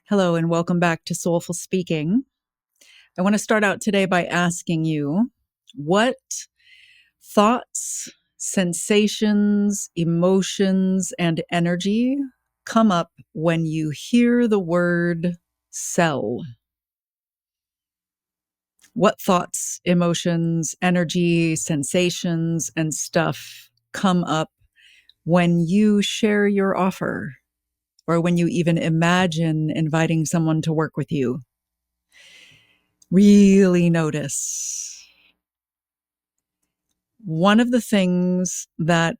Hello, and welcome back to Soulful Speaking. I want to start out today by asking you what thoughts, sensations, emotions, and energy come up when you hear the word sell? What thoughts, emotions, energy, sensations, and stuff come up when you share your offer or when you even imagine inviting someone to work with you? Really notice. One of the things that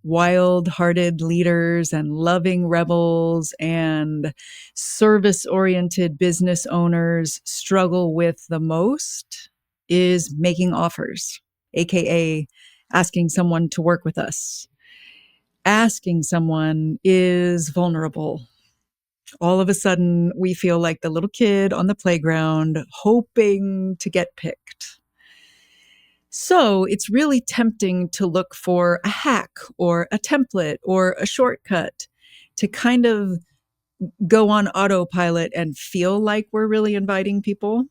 wild-hearted leaders and loving rebels and service-oriented business owners struggle with the most is making offers, aka asking someone to work with us. Asking someone is vulnerable. All of a sudden, we feel like the little kid on the playground hoping to get picked. So it's really tempting to look for a hack or a template or a shortcut to kind of go on autopilot and feel like we're really inviting people.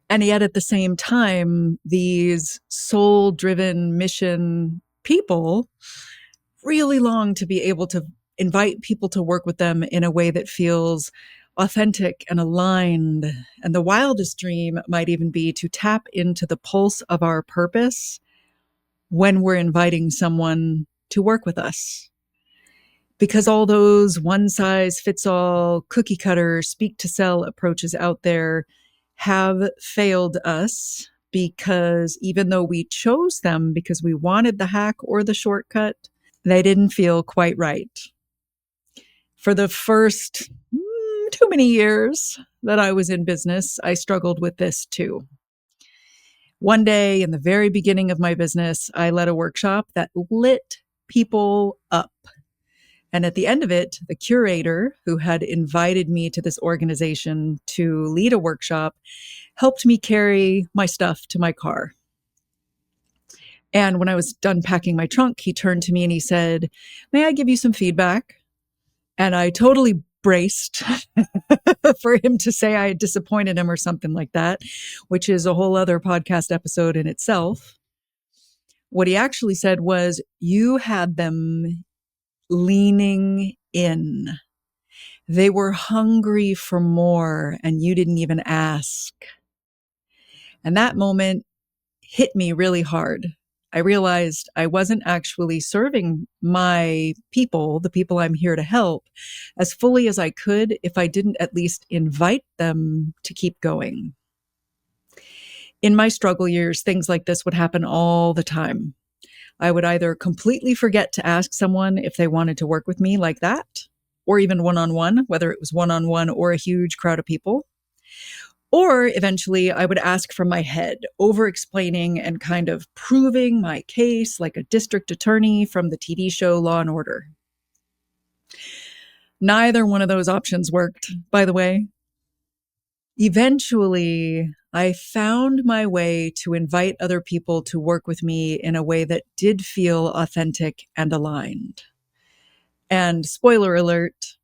And yet at the same time, these soul-driven mission people really long to be able to invite people to work with them in a way that feels authentic and aligned. And the wildest dream might even be to tap into the pulse of our purpose when we're inviting someone to work with us. Because all those one size fits all cookie cutter speak to sell approaches out there have failed us, because even though we chose them because we wanted the hack or the shortcut, they didn't feel quite right. For the first too many years that I was in business, I struggled with this too. One day in the very beginning of my business, I led a workshop that lit people up. And at the end of it, the curator who had invited me to this organization to lead a workshop helped me carry my stuff to my car. And when I was done packing my trunk, he turned to me and he said, "May I give you some feedback?" And I totally braced for him to say I had disappointed him or something like that, which is a whole other podcast episode in itself. What he actually said was, "You had them leaning in. They were hungry for more, and you didn't even ask." And that moment hit me really hard. I realized I wasn't actually serving my people, the people I'm here to help, as fully as I could if I didn't at least invite them to keep going. In my struggle years, things like this would happen all the time. I would either completely forget to ask someone if they wanted to work with me like that, or even one-on-one, whether it was one-on-one or a huge crowd of people. Or eventually I would ask from my head, over-explaining and kind of proving my case like a district attorney from the TV show Law and Order. Neither one of those options worked, by the way. Eventually, I found my way to invite other people to work with me in a way that did feel authentic and aligned. And spoiler alert,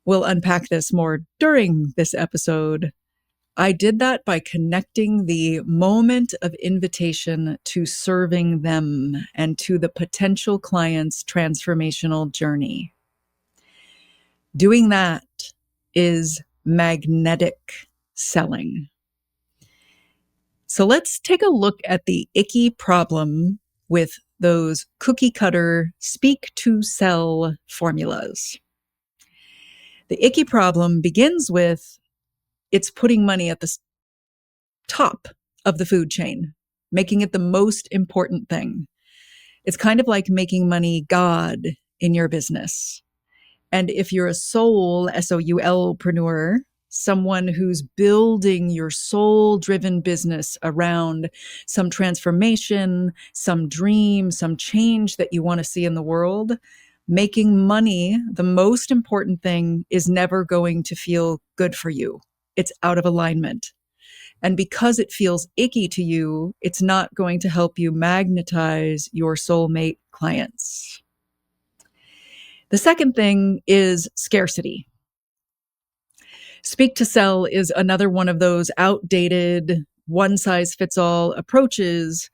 we'll unpack this more during this episode. I did that by connecting the moment of invitation to serving them and to the potential client's transformational journey. Doing that is magnetic selling. So let's take a look at the icky problem with those cookie cutter speak to sell formulas. The icky problem begins with it's putting money at the top of the food chain, making it the most important thing. It's kind of like making money God in your business. And if you're a soul, SOUL-preneur, someone who's building your soul-driven business around some transformation, some dream, some change that you want to see in the world, making money, the most important thing, is never going to feel good for you. It's out of alignment. And because it feels icky to you, it's not going to help you magnetize your soulmate clients. The second thing is scarcity. Speak to sell is another one of those outdated, one size fits all approaches.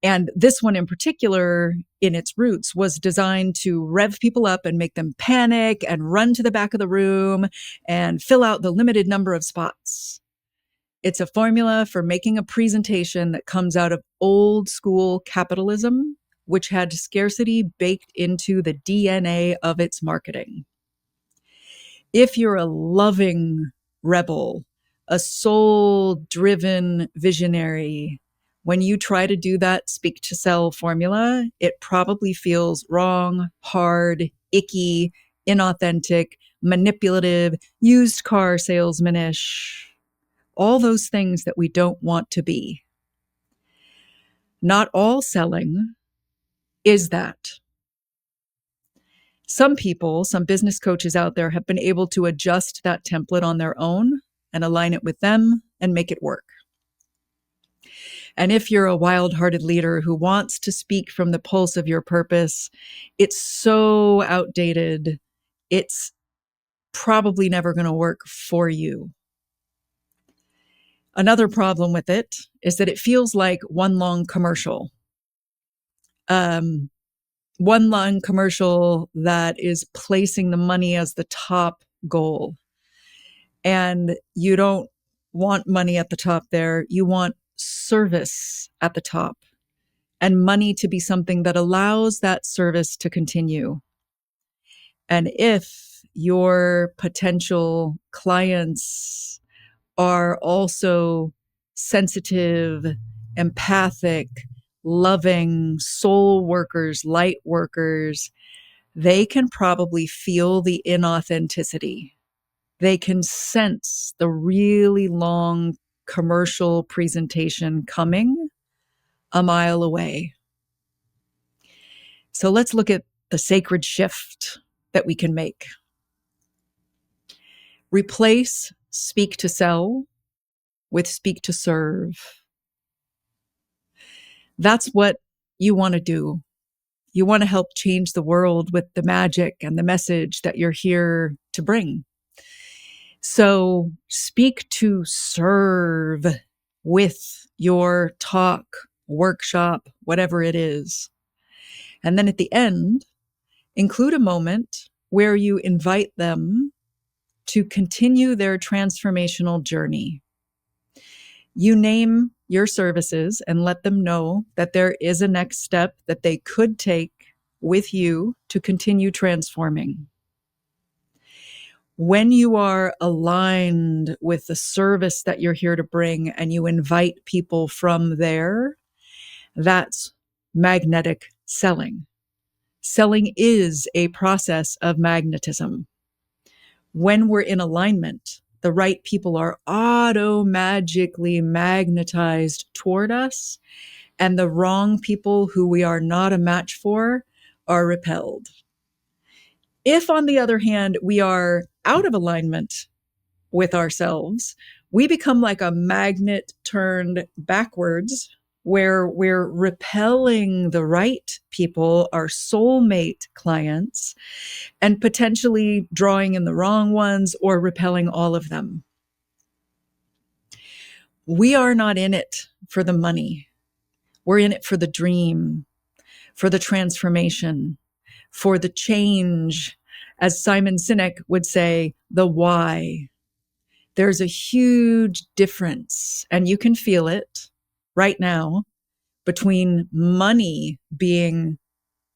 And this one in particular, in its roots, was designed to rev people up and make them panic and run to the back of the room and fill out the limited number of spots. It's a formula for making a presentation that comes out of old school capitalism, which had scarcity baked into the DNA of its marketing. If you're a loving rebel, a soul-driven visionary, when you try to do that speak to sell formula, it probably feels wrong, hard, icky, inauthentic, manipulative, used car salesman-ish, all those things that we don't want to be. Not all selling is that. Some people, some business coaches out there have been able to adjust that template on their own and align it with them and make it work. And if you're a wild-hearted leader who wants to speak from the pulse of your purpose, it's so outdated, it's probably never going to work for you. Another problem with it is that it feels like one long commercial. One long commercial that is placing the money as the top goal. And you don't want money at the top there. You want service at the top, and money to be something that allows that service to continue. And if your potential clients are also sensitive, empathic, loving, soul workers, light workers, they can probably feel the inauthenticity. They can sense the really long commercial presentation coming a mile away. So let's look at the sacred shift that we can make. Replace speak to sell with speak to serve. That's what you want to do. You want to help change the world with the magic and the message that you're here to bring. So speak to serve with your talk, workshop, whatever it is. And then at the end, include a moment where you invite them to continue their transformational journey. You name your services and let them know that there is a next step that they could take with you to continue transforming. When you are aligned with the service that you're here to bring and you invite people from there, that's magnetic selling. Selling is a process of magnetism. When we're in alignment, the right people are auto-magically magnetized toward us, and the wrong people who we are not a match for are repelled. If, on the other hand, we are out of alignment with ourselves, we become like a magnet turned backwards, where we're repelling the right people, our soulmate clients, and potentially drawing in the wrong ones or repelling all of them. We are not in it for the money. We're in it for the dream, for the transformation, for the change. As Simon Sinek would say, the why. There's a huge difference, and you can feel it right now, between money being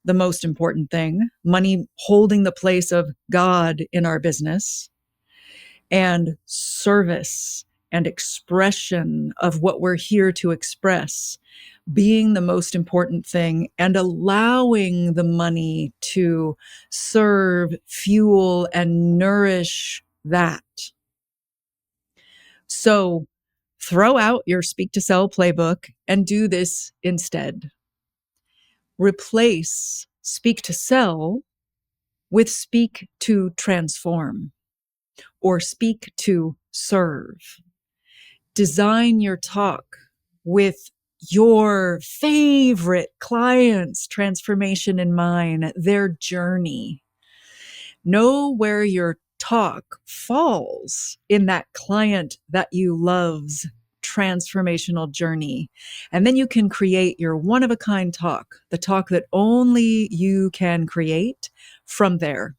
the most important thing, money holding the place of God in our business, and service and expression of what we're here to express being the most important thing, and allowing the money to serve, fuel, and nourish that. So throw out your speak to sell playbook and do this instead. Replace speak to sell with speak to transform or speak to serve. Design your talk with your favorite clients' transformation in mind, their journey. Know where your talk falls in that client that you love's transformational journey. And then you can create your one of a kind talk, the talk that only you can create from there.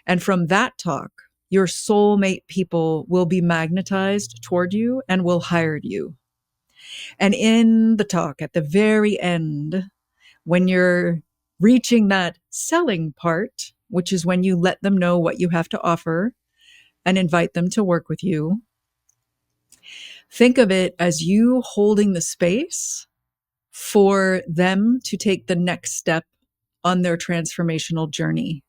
And from that talk, your soulmate people will be magnetized toward you and will hire you. And in the talk at the very end, when you're reaching that selling part, which is when you let them know what you have to offer and invite them to work with you, think of it as you holding the space for them to take the next step on their transformational journey.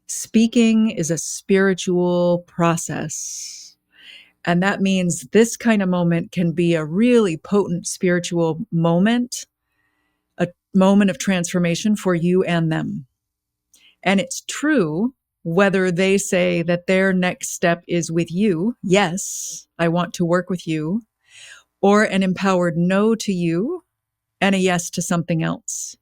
Speaking is a spiritual process. And that means this kind of moment can be a really potent spiritual moment, a moment of transformation for you and them. And it's true whether they say that their next step is with you, yes, I want to work with you, or an empowered no to you and a yes to something else.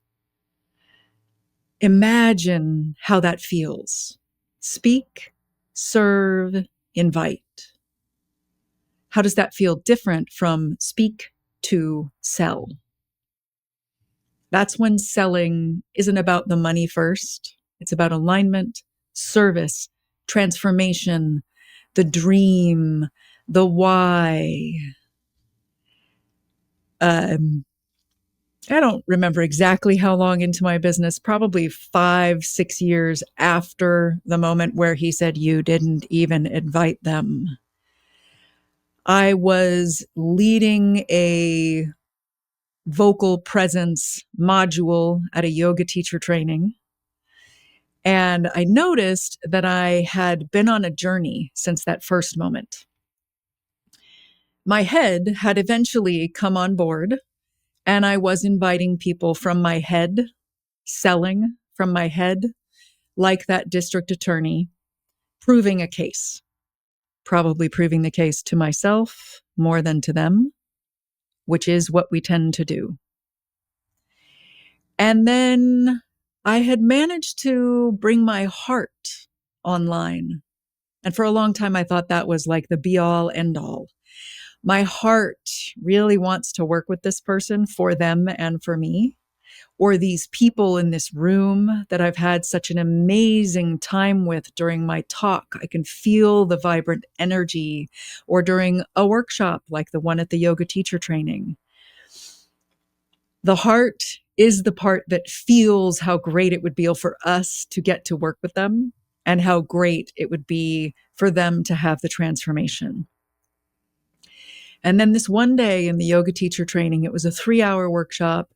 Imagine how that feels. Speak, serve, invite. How does that feel different from speak to sell? That's when selling isn't about the money first. It's about alignment, service, transformation, the dream, the why. I don't remember exactly how long into my business, probably 5-6 years after the moment where he said, you didn't even invite them. I was leading a vocal presence module at a yoga teacher training. And I noticed that I had been on a journey since that first moment. My head had eventually come on board, and I was inviting people from my head, selling from my head, like that district attorney, proving a case, probably proving the case to myself more than to them, which is what we tend to do. And then I had managed to bring my heart online. And for a long time, I thought that was like the be all end all. My heart really wants to work with this person for them and for me, or these people in this room that I've had such an amazing time with during my talk. I can feel the vibrant energy, or during a workshop like the one at the yoga teacher training. The heart is the part that feels how great it would be for us to get to work with them and how great it would be for them to have the transformation. And then this one day in the yoga teacher training, it was a 3-hour workshop,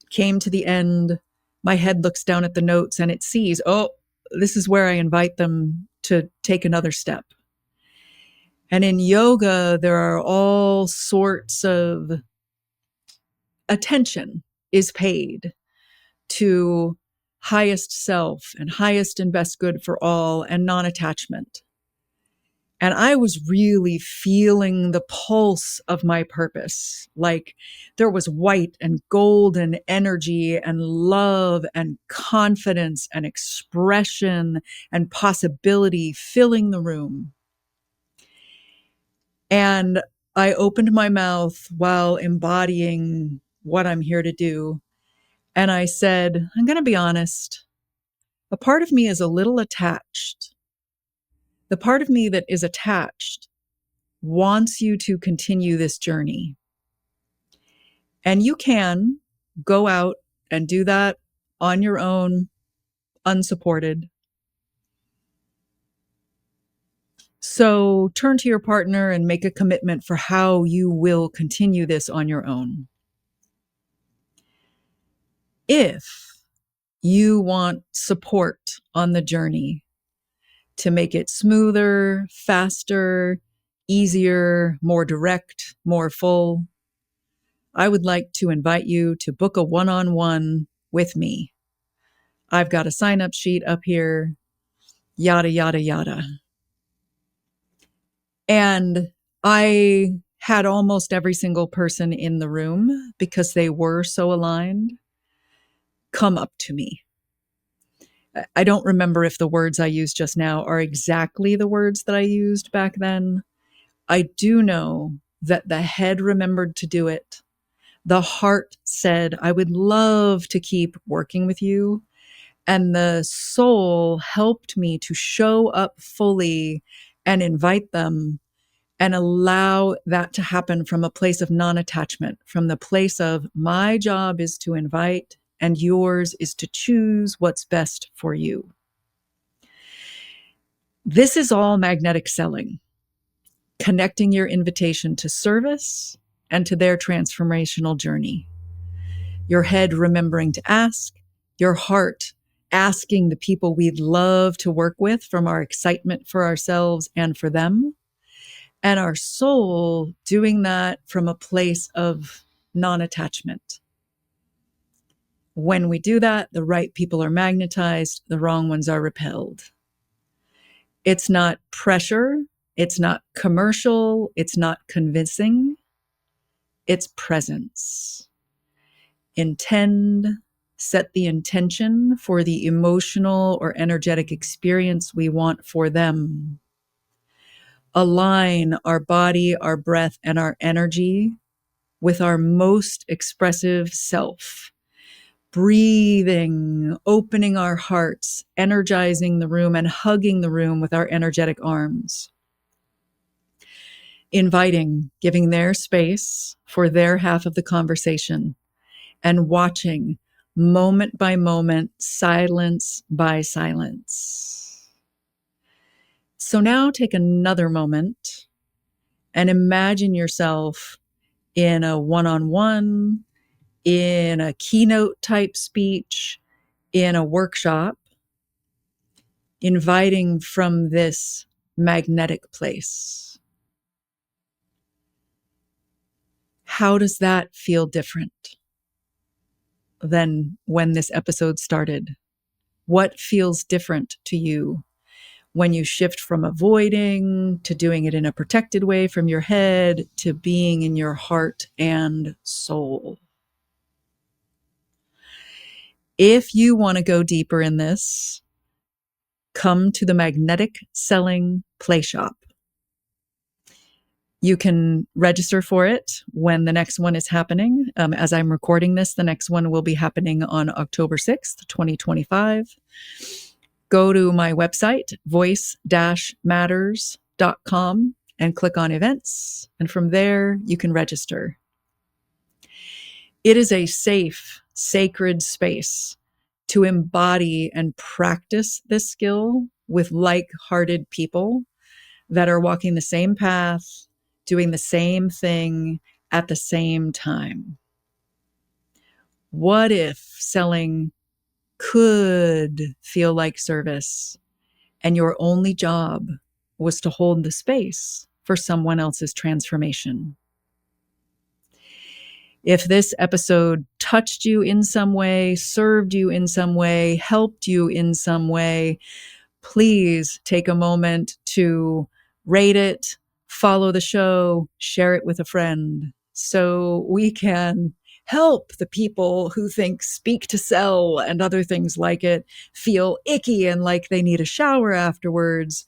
came to the end. My head looks down at the notes and it sees, oh, this is where I invite them to take another step. And in yoga, there are all sorts of attention is paid to highest self and highest and best good for all and non-attachment. And I was really feeling the pulse of my purpose. Like there was white and golden energy and love and confidence and expression and possibility filling the room. And I opened my mouth while embodying what I'm here to do. And I said, I'm going to be honest. A part of me is a little attached. The part of me that is attached wants you to continue this journey. And you can go out and do that on your own, unsupported. So turn to your partner and make a commitment for how you will continue this on your own. If you want support on the journey to make it smoother, faster, easier, more direct, more full, I would like to invite you to book a one-on-one with me. I've got a sign-up sheet up here, yada, yada, yada. And I had almost every single person in the room, because they were so aligned, come up to me. I don't remember if the words I used just now are exactly the words that I used back then. I do know that the head remembered to do it. The heart said, I would love to keep working with you. And the soul helped me to show up fully and invite them and allow that to happen from a place of non-attachment, from the place of my job is to invite and yours is to choose what's best for you. This is all magnetic selling, connecting your invitation to service and to their transformational journey. Your head remembering to ask, your heart asking the people we'd love to work with from our excitement for ourselves and for them, and our soul doing that from a place of non-attachment. When we do that, the right people are magnetized, the wrong ones are repelled. It's not pressure, it's not commercial, it's not convincing, it's presence. Intend, set the intention for the emotional or energetic experience we want for them. Align our body, our breath, and our energy with our most expressive self. Breathing, opening our hearts, energizing the room, and hugging the room with our energetic arms. Inviting, giving their space for their half of the conversation, and watching moment by moment, silence by silence. So now take another moment and imagine yourself in a one-on-one, in a keynote type speech, in a workshop, inviting from this magnetic place. How does that feel different than when this episode started? What feels different to you when you shift from avoiding to doing it in a protected way from your head to being in your heart and soul? If you want to go deeper in this, come to the Magnetic Selling Playshop. You can register for it when the next one is happening. As I'm recording this, the next one will be happening on October 6th, 2025. Go to my website, voice-matters.com, and click on events. And from there, you can register. It is a safe, sacred space to embody and practice this skill with like-hearted people that are walking the same path, doing the same thing at the same time. What if selling could feel like service and your only job was to hold the space for someone else's transformation? If this episode touched you in some way, served you in some way, helped you in some way, please take a moment to rate it, follow the show, share it with a friend so we can help the people who think speak to sell and other things like it feel icky and like they need a shower afterwards,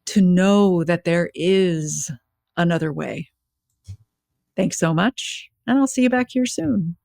to know that there is another way. Thanks so much, and I'll see you back here soon.